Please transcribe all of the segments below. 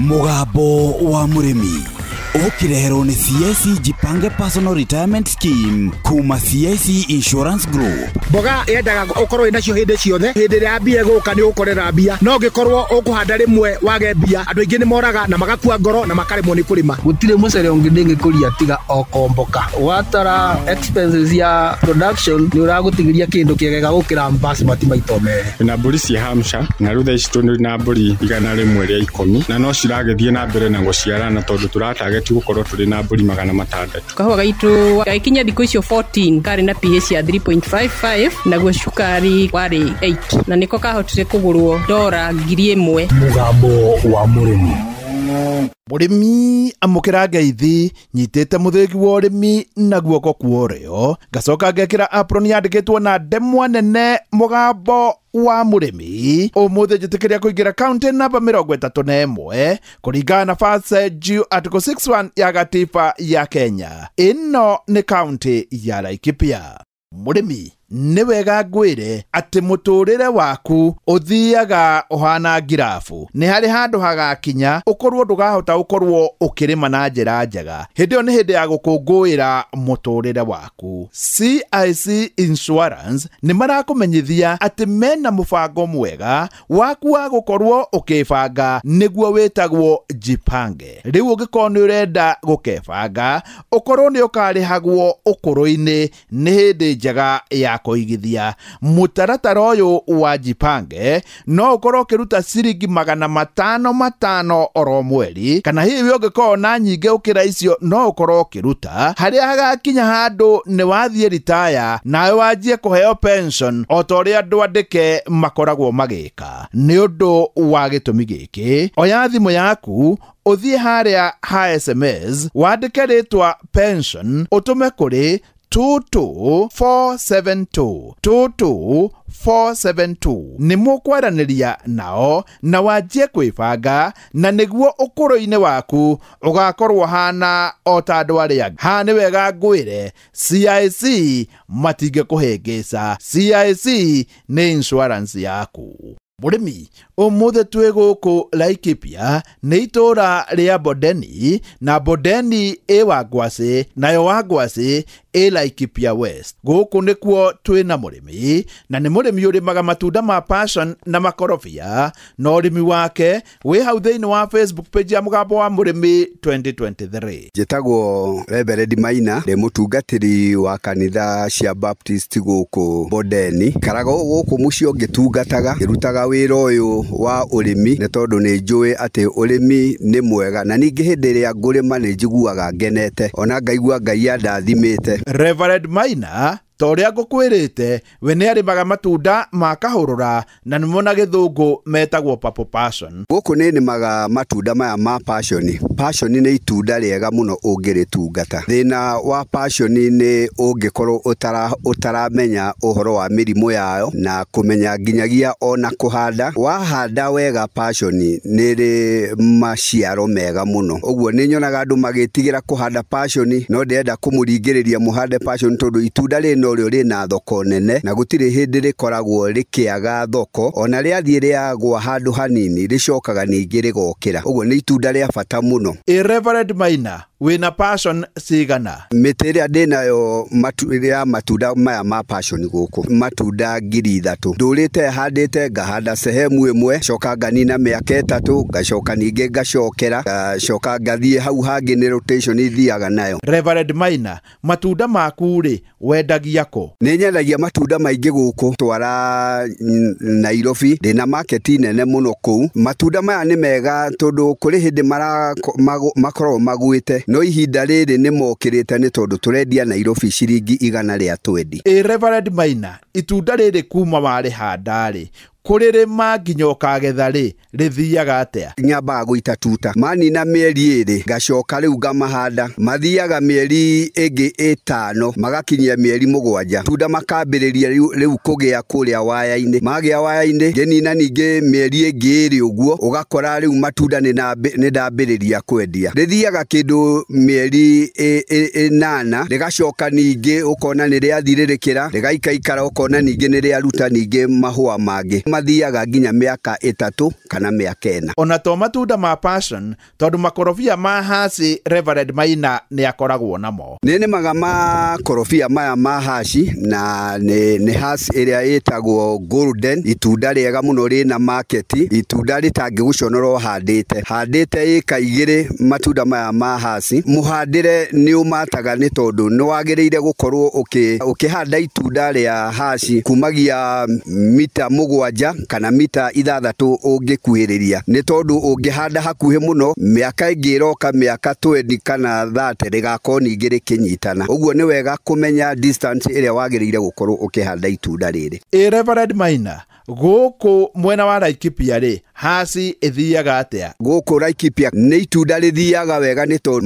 Mugambo wa Murimi ukirehero ni CIC Jipange Personal Retirement Scheme kuma CIC Insurance Group. Boga yendaga ukorwo inacio hindi ciothe hindi ya mbia guka ni ukorera mbia no ngikorwo ukuhanda rimwe wage mbia andu ingi ni moraga na magakua ngoro na makaremwo ni kurima gutire mucere ungi ndingikuria tiga okomboka watara expenses ya production ni uragutigiria kindu kiegega gukira basmati maito mere na mburi cia Hampshire na rutha ici na mburi igana rimwe ria 10 na no ciragethie na mbere na guciarana tondu turatarget gukorwo turi na mburi 600 kahua gaitu gaikinya thikũ icio 14 kari na pH ya 3.55 naguo cukari wari 8 na niko kahotire kugurwo $1,000. Mugambo wa Murimi. Murimi amukira ngeithi nyitete muthegi wa urimi na guoko kuorio gacoka ngekira apron yandikitwo na ndemwa nene Mugambo wa Murimi umuthi jitikiria kuingira county namba 31 kuringana na fase due article 61 ya gatiba ya Kenya. Ino ni county ya Laikipia. Murimi ni wega ngwire ati muturire waku uthiaga uhana ngirafu ni hari handu hagakinya ukorwo ndugahota ukorwo ukirima na njira njega hindio ni hindi ya gukungwira muturire waku. CIC Insurance ni marakumenyithia ati mena mubango mwega waku wa gukorwo ukibanga niguo witagwo Jipange. Riu ungikorwo ni urenda gukebanga ukorwo ni ukarihagwo ukuruini ni hindi njega ya kuigithia. Mutaratara uyu wa Jipange no ukorwo kiruta ciringi 500 oro mweri kana hivi ungikorwo na nyinge ukira icio no ukorwo kiruta haria hagakinya handu ni wathie retire nawe wajie kuheo pension otoria andu andike makoragwo magika. Ni undu wa gitumi giki oya thimu yaku uthie haria ha SMS wandike ritwa pension utume kuri 22472 ni mukwaraniria nao na wajie kwibanga na niguo ukuro-ini waku ugakorwo hana ota andu aria ha ni wega ngwire CIC matinge kuhengesa. CIC ni insurance yaku. Murimi umuthe twi guku Laikipia ni itura ria Bodeni na Bodeni e Wangwasi nayo Wangwasi e Laikipia West. Guku nikuo twi na murimi na ni murimi urimaga matunda ma passion na makorofia na urimi wake wi hau thiini wa Facebook page ya Mugambo wa Murimi 2023. Jitagwo Reverend Maina ni mutungatiri wa kanitha cia Baptist guku Bodeni karago guku mucio ngitungataga ngirutaga wira uyu wa urimi ne tondu ni njui ati urimi ni mwega na ningi hindi ria ngurima ni njiguaga ngenete ona ngaigua Ngai andathimite. Reverend Maina toria ngukwirite we ni arimaga matunda ma kahurura na nimona githungu metagwo purple passion. Guku ni maga matunda maya ma passion. Passion ni itunda riega muno ungiritungata. Thina wa passion ni ungikorwo utaramenya uhoro wa mirimu yayo na kumenya nginyagia ona kuhanda. Wahanda wega passion ni ri maciaro mega muno. Uguo ni nyonaga andu magitigira kuhanda passion no ndenda kumuringiriria muhande passion tondu itunda rino rio rina thoko nene na gutire hindi rikoragwo rikiaga thoko ona riathie riagwa handu hanini ricokaga ningi rigokira. Uguo ni itunda ria bata muno. Reverend Maina wina passion sigana? Miteria ndinayo matunda maya ma passion guku matunda 3,000 ndurite handite ngahanda sehemu imwe coka nganina miaka 3 ngacoka ningi ngacokera ngacoka ngathie hau hangi ni rotation ithiaga nayo. Reverend Maina matunda maku ri wendagia ko? Ni nyendagia matunda maingi guku twara Nairobi ndina market nene muno kuu. Matunda maya ni mega tondu kuri hindi makorwo magwite no ihinda riri ni mokirite ni tondu turendia Nairobi ciringi 120. Reverend Maina itunda riri kuma wari handari kurerema nginya ukagetha rithiaga atia? Nyambaga guita tuta manina mieri 2 ngacoka riu ngamahanda mathiaga mieri ingi 5 magakinyia mieri 7 tunda makambiriria riu kugia kuria waya-ini magia waya-ini ngenina ningi mieri ingi 2 uguo ugakora riu matunda ni ndambiriria kwendia rithiaga kindu mieri 8 rigacoka ningi ukona ni riathiririkira rigaikaikara ukona ningi ni riaruta ningi mahua mangi mathiaga nginya mĩaka 3 kana mĩaka 4. Ona to matunda ma passion tondu makorobia ma Haci Reverend Maina nĩ akoragwo namo. Nĩ nĩmaga makorobia maya ma Haci na nĩ Haci ĩrĩa ĩtagwo golden, itunda rĩega mũno rĩna market, itunda rĩtangĩgũconorwo handĩte ĩka 2 matunda maya ma Haci. Mũhandĩre nĩ ũmataga nĩ tondũ nĩ wagĩrĩire gũkorwo ũkĩhanda itunda rĩa Haci kumagia mita 7 kana mita 6 ũngĩkuhĩrĩria, nĩ tondũ ũngĩhanda hakuhĩ mũno mĩaka ĩngĩ ĩroka mĩaka 20 kana 30 rĩgakorwo ningĩ rĩkĩnyitana. Ũguo nĩ wega kũmenya distance ĩrĩa wagĩrĩire gũkorwo ũkĩhanda itunda rĩrĩ. Reverend Maina, gũkũ mwena wa Laikipia rĩ, Haci ĩthiaga atĩa? Gũkũ Laikipia nĩ itunda rĩthiaga wega nĩ tondũ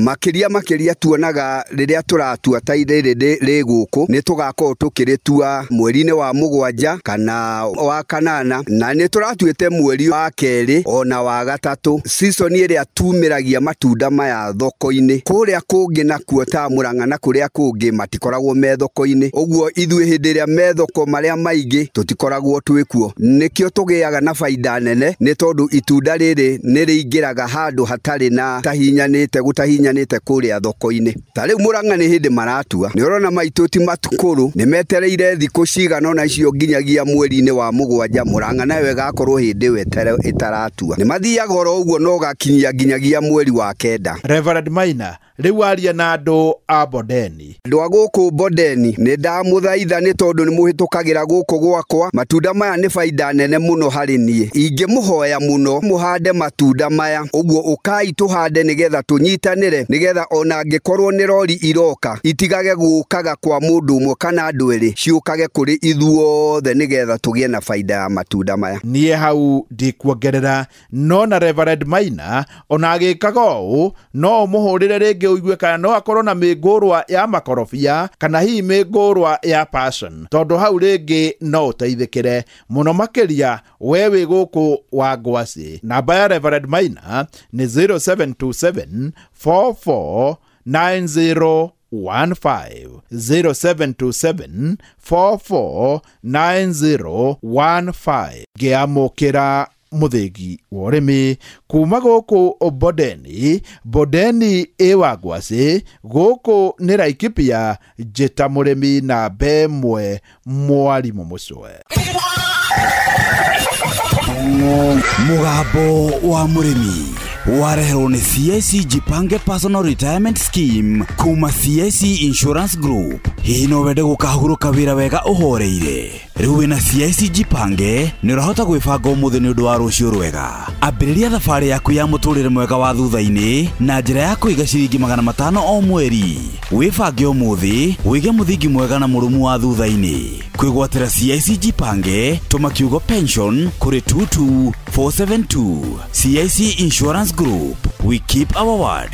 makĩria tuonaga rĩrĩa tũratua ta rĩrĩ rĩ gũkũ nĩ tũgakorwo tũkĩrĩtua mweri-inĩ wa 7 kana wa 8, na nĩ tũratuĩte mweri wa 2 ona wa 3, season ĩrĩa tumĩragia matunda maya thoko-inĩ. Kũrĩa kũngĩ nakuo ta Mũrang'a na kũrĩa kũngĩ matikoragwo me thoko-inĩ, ũguo ithuĩ hĩndĩ ĩrĩa me thoko marĩa maingĩ tũtikoragwo twĩkuo. Nĩkĩo tũgĩaga na baida nene nĩ tondũ itunda rĩrĩ nĩ rĩingĩraga handũ hatarĩ na gũtahinyanĩte kũrĩa thoko-inĩ. Ta rĩu Mũrang'a nĩ hĩndĩ maratua, nĩ ũrona maitũ ti matukũrũ, nĩ metereire thikũ cigana ona icio nginyagia mweri-inĩ wa 7. Mũrang'a nayo ĩgakorwo hĩndĩ ĩyo ĩtaratua, nĩ mathiaga oro ũguo no gakinyia nginyagia mweri wa 9. Reverend Maina, rĩu aria na andũ a Bondeni. Andũ a gũkũ Bondeni nĩ ndamũthaitha nĩ tondũ nĩ mũhĩtũkagĩra gũkũ gwakwa. Matunda maya nĩ baida nene mũno harĩ niĩ. Ingĩmũhoya mũno mũhande matunda maya, ũguo ũkai tũhande nĩgetha tũnyitanĩre, nĩgetha ona angĩkorwo nĩ rori iroka itigage gũkaga kwa mũndũ ũmwe kana andũ erĩ, ciũkage kũrĩ ithuothe nĩgetha tũgĩe na baida ya matunda maya. Niĩ hau ndikuongerera, no na Reverend Maina ona agĩkaga ũũ no mũhũrĩre rĩngĩ ũigue kana no akorwo na mĩngũrwa ya makorobia kana hihi mĩngũrwa ya passion, tondũ hau rĩngĩ no ũteithĩkĩre mũno makĩria we wĩ gũkũ wa Ngwacĩ. Namba ya Reverend Maina nĩ 0727 44 9015, 0727 44 9015. Ngĩamũkĩra mũthĩgi wa ũrĩmi kuma gũkũ Bondeni wa Ngwacĩ, gũkũ nĩ Laikipia, njĩta mũrĩmi na mbemwe Mwarimũ Mũcwe. Mũgambo wa mũrĩmi wareherwo nĩ CIC Jipange Personal Retirement Scheme kuma CIC Insurance Group. Hihi no wende gũkahurũka wĩra wega ũhoreire? Rĩu wĩna CIC Jipange nĩ ũrahota gwĩbanga ũmũthĩ nĩ ũndũ wa rũciũ rwega. Ambĩrĩria thabarĩ yaku ya mũtũrĩre mwega wa thutha-inĩ na njĩra ya kũiga ciringi 500 o mweri. Wĩbange ũmũthĩ wĩige mũthingi mwega na mũrũmu wa thutha-inĩ. Kwĩgwatĩra CIC Jipange tũma kiugo pension kũrĩ 22472. CIC Insurance Group, we keep our word.